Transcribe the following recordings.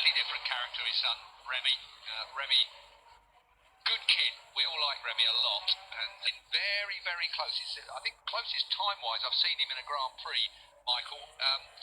completely different character, his son, Remy. Remy, good kid. We all like Remy a lot. And very, very close. I think closest time-wise I've seen him in a Grand Prix, Michael,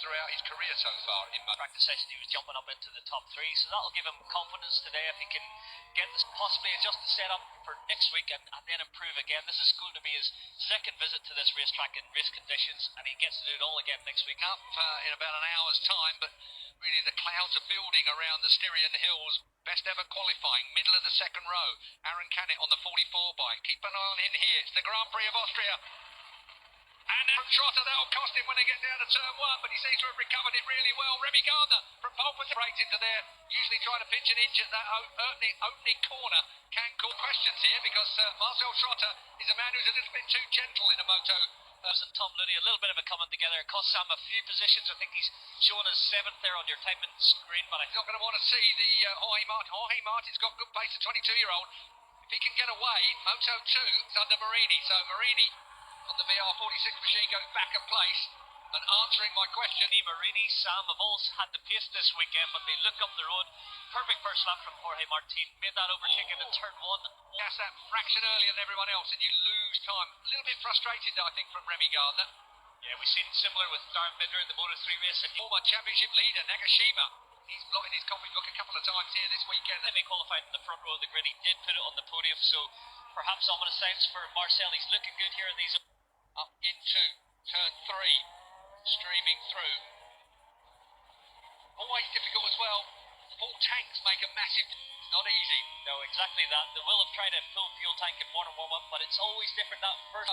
throughout his career so far. In practice session, he was jumping up into the top 3, so that'll give him confidence today if he can get this, possibly adjust the setup for next week and then improve again. This is going to be his second visit to this racetrack in race conditions, and he gets to do it all again next week. Up in about an hour's time, but really the clouds are building around the Styrian Hills. Best ever qualifying, middle of the second row. Aaron Canet on the 44 bike. Keep an eye on him here. It's the Grand Prix of Austria. And then Trotter, that'll cost him when they get down to turn 1, but he seems to have recovered it really well. Remy Gardner from pole position breaks into there, usually trying to pinch an inch at that opening corner. Can cause questions here because Marcel Trotter is a man who's a little bit too gentle in a moto. And Tom Looney, a little bit of a coming together. It cost Sam a few positions. I think he's showing his 7th there on your timing screen, but he's not going to want to see the Jorge Martin. Jorge Martin's got good pace, a 22-year-old. If he can get away, Moto2 is under Marini, so Marini on the VR46 machine goes back a place. And answering my question, Marini, Sam have all had the pace this weekend, but they look up the road. Perfect first lap from Jorge Martin. Made that overtaking in turn 1. That's that fraction earlier than everyone else, and you lose time. A little bit frustrated, I think, from Remy Gardner. Yeah, we've seen similar with Darren Binder in the Moto3 race. And former championship leader, Nagashima. He's blotted his copy book a couple of times here this weekend. They qualified in the front row of the grid. He did put it on the podium, so perhaps ominous signs for Marcel. He's looking good here in these. Up into turn 3. Streaming through. Always difficult as well. Full tanks make a massive. It's not easy. No, exactly that. They will have tried a full fuel tank in morning warm-up, but it's always different that first.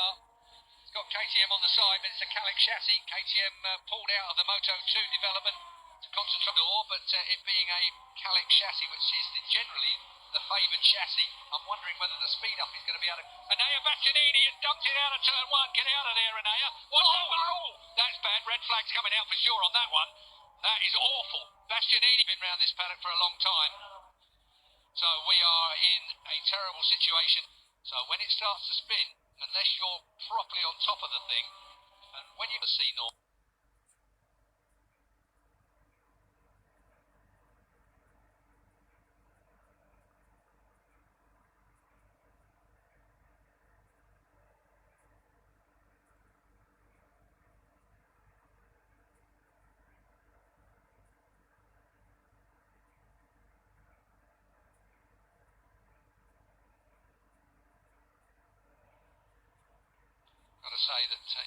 It's got KTM on the side, but it's a Calic chassis. KTM pulled out of the Moto2 development to concentrate on, but it being a Calic chassis, which is generally the favoured chassis, I'm wondering whether the speed up is going to be able to. Enea Bastianini has dumped it out of turn 1. Get out of there, Enea. Oh, that's bad. Red flag's coming out for sure on that one. That is awful. Bastianini been round this paddock for a long time. So we are in a terrible situation. So when it starts to spin, unless you're properly on top of the thing, and when you see normal. Say that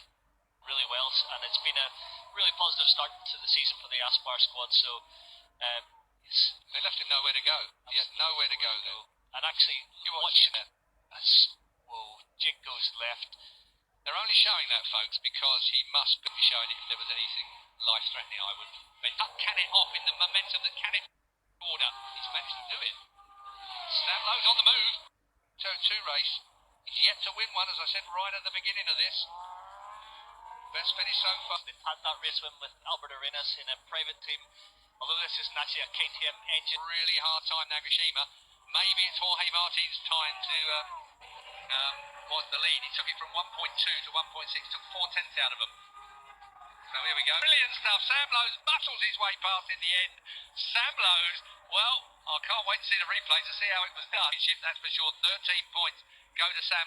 really well, and it's been a really positive start to the season for the Aspar squad. So they left him nowhere to go. He had nowhere to go though. And actually, you watching it as Jake goes left. They're only showing that, folks, because he must be showing it if there was anything life-threatening. I would. They can it off in the momentum that can it order. He's managed to do it. Stanlow's on the move. 2 race. He's yet to win one, as I said right at the beginning of this. Best finish so far. They've had that race win with Albert Arenas in a private team. Although this isn't actually a KTM engine. Really hard time, Nagashima. Maybe it's Jorge Martin's time to was the lead. He took it from 1.2 to 1.6, took 4/10 out of them. So here we go. Brilliant stuff. Sam Lowe's muscles his way past in the end. Sam Lowe's, well, I can't wait to see the replay to see how it was done. That's for sure. 13 points go to Sam.